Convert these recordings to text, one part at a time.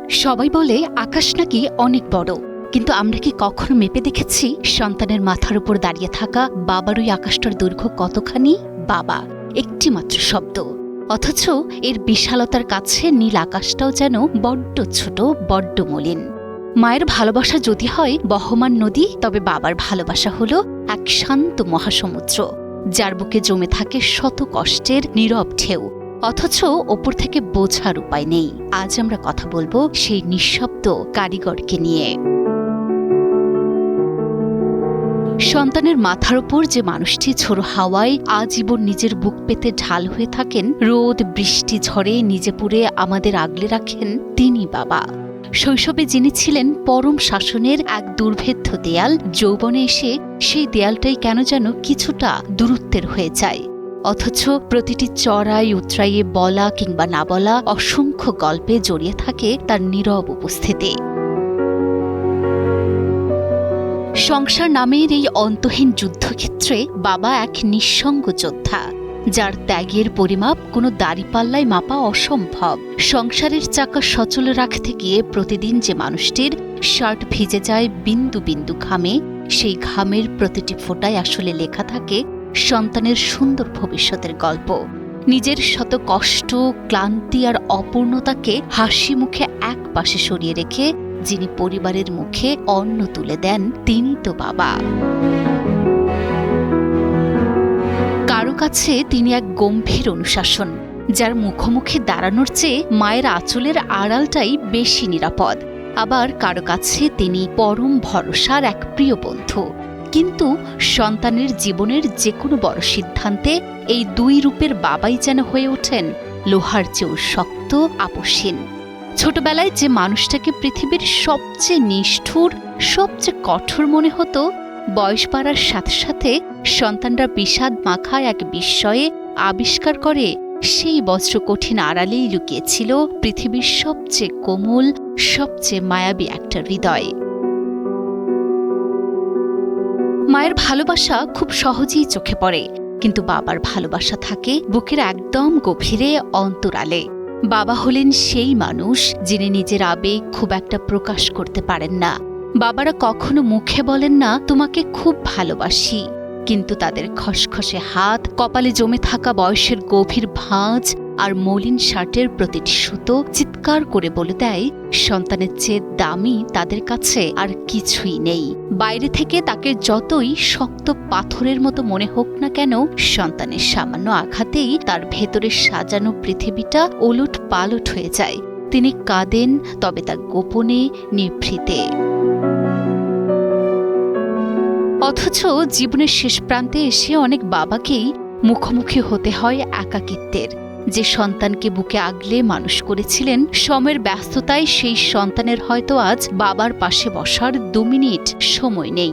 সবাই বলে আকাশ নাকি অনেক বড়, কিন্তু আমরা কি কখনো মেপে দেখেছি সন্তানের মাথার উপর দাঁড়িয়ে থাকা বাবার ওই আকাশটার দৈর্ঘ্য কতখানি? বাবা একটি মাত্র শব্দ, অথচ এর বিশালতার কাছে নীল আকাশটাও যেন বড্ড ছোট, বড্ড মলিন। মায়ের ভালোবাসা যদি হয় বহমান নদী, তবে বাবার ভালোবাসা হলো এক শান্ত মহাসমুদ্র, যার বুকে জমে থাকে শত কষ্টের নীরব ঢেউ, অথচ ওপর থেকে বোঝার উপায় নেই। আজ আমরা কথা বলবো সেই নিঃশব্দ কারিগরকে নিয়ে। সন্তানের মাথার উপর যে মানুষটি ঝোড়ো হাওয়ায় আজীবন নিজের বুক পেতে ঢাল হয়ে থাকেন, রোদ বৃষ্টি ঝড়ে নিজে পুড়ে আমাদের আগলে রাখেন, তিনি বাবা। শৈশবে যিনি ছিলেন পরম শাসনের এক দুর্ভেদ্য দেয়াল, যৌবনে এসে সেই দেয়ালটাই কেন যেন কিছুটা দূরত্বের হয়ে যায়, অথচ প্রতিটি চড়াই উতরাইয়ে বলা কিংবা না বলা অসংখ্য গল্পে জড়িয়ে থাকে তার নীরব উপস্থিতি। সংসার নামের এই অন্তহীন যুদ্ধক্ষেত্রে বাবা এক নিঃসঙ্গ যোদ্ধা, যার ত্যাগের পরিমাপ কোনো দাড়িপাল্লায় মাপা অসম্ভব। সংসারের চাকা সচল রাখতে গিয়ে প্রতিদিন যে মানুষটির শার্ট ভিজে যায় বিন্দু বিন্দু ঘামে, সেই ঘামের প্রতিটি ফোঁটায় আসলে লেখা থাকে সন্তানের সুন্দর ভবিষ্যতের গল্প। নিজের শত কষ্ট, ক্লান্তি আর অপূর্ণতাকে হাসি মুখে এক পাশে সরিয়ে রেখে যিনি পরিবারের মুখে অন্ন তুলে দেন, তিনি তো বাবা। কারো কাছে তিনি এক গম্ভীর অনুশাসন, যার মুখোমুখি দাঁড়ানোর চেয়ে মায়ের আঁচলের আড়ালটাই বেশি নিরাপদ। আবার কারো কাছে তিনি পরম ভরসার এক প্রিয় বন্ধু। কিন্তু সন্তানের জীবনের যে কোনো বড় সিদ্ধান্তে এই দুই রূপের বাবাই যেন হয়ে ওঠেন লোহার চেয়েও শক্ত, আপোষহীন। ছোটবেলায় যে মানুষটাকে পৃথিবীর সবচেয়ে নিষ্ঠুর, সবচেয়ে কঠোর মনে হতো, বয়স বাড়ার সাথে সাথে সন্তানরা বিষাদ মাখা এক বিস্ময়ে আবিষ্কার করে সেই বজ্রকঠিন আড়ালেই লুকিয়েছিল পৃথিবীর সবচেয়ে কোমল, সবচেয়ে মায়াবী একটা হৃদয়। মায়ের ভালোবাসা খুব সহজেই চোখে পড়ে, কিন্তু বাবার ভালোবাসা থাকে বুকের একদম গভীরে, অন্তরালে। বাবা হলেন সেই মানুষ যিনি নিজের আবেগ খুব একটা প্রকাশ করতে পারেন না। বাবারা কখনো মুখে বলেন না তোমাকে খুব ভালোবাসি, কিন্তু তাদের খসখসে হাত, কপালে জমে থাকা বয়সের গভীর ভাঁজ আর মলিন শার্টের প্রতিটি সুতো চিৎকার করে বলে দেয় সন্তানের চেয়ে দামি তাদের কাছে আর কিছুই নেই। বাইরে থেকে তাকে যতই শক্ত পাথরের মতো মনে হোক না কেন, সন্তানের সামান্য আঘাতেই তার ভেতরে সাজানো পৃথিবীটা ওলট পালট হয়ে যায়। তিনি কাঁদেন, তবে তা গোপনে, নিভৃতে। অথচ জীবনের শেষ প্রান্তে এসে অনেক বাবাকেই মুখোমুখি হতে হয় একাকিত্বের। যে সন্তানকে বুকে আগলে মানুষ করেছিলেন, সময়ের ব্যস্ততায় সেই সন্তানের হয়তো আজ বাবার পাশে বসার 2 মিনিট সময় নেই।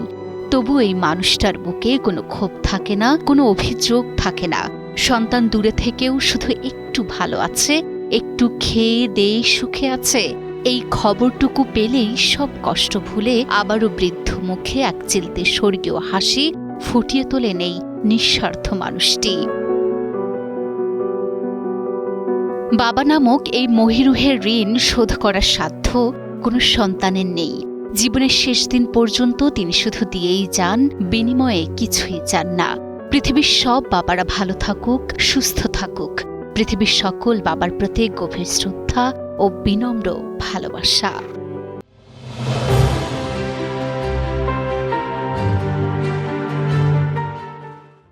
তবু এই মানুষটার বুকে কোনো ক্ষোভ থাকে না, কোনো অভিযোগ থাকে না। সন্তান দূরে থেকেও শুধু একটু ভালো আছে, একটু খেয়ে দেয়ে সুখে আছে, এই খবরটুকু পেলেই সব কষ্ট ভুলে আবারও বৃদ্ধ মুখে এক চিলতে স্বর্গীয় হাসি ফুটিয়ে তোলেন এই নিঃস্বার্থ মানুষটি। বাবা নামক এই মহিরুহের ঋণ শোধ করার সাধ্য কোনো সন্তানের নেই। জীবনের শেষ দিন পর্যন্ত তিনি শুধু দিয়েই যান, বিনিময়ে কিছুই চান না। পৃথিবীর সব বাবারা ভালো থাকুক, সুস্থ থাকুক। পৃথিবীর সকল বাবার প্রতি গভীর শ্রদ্ধা ও বিনম্র ভালোবাসা।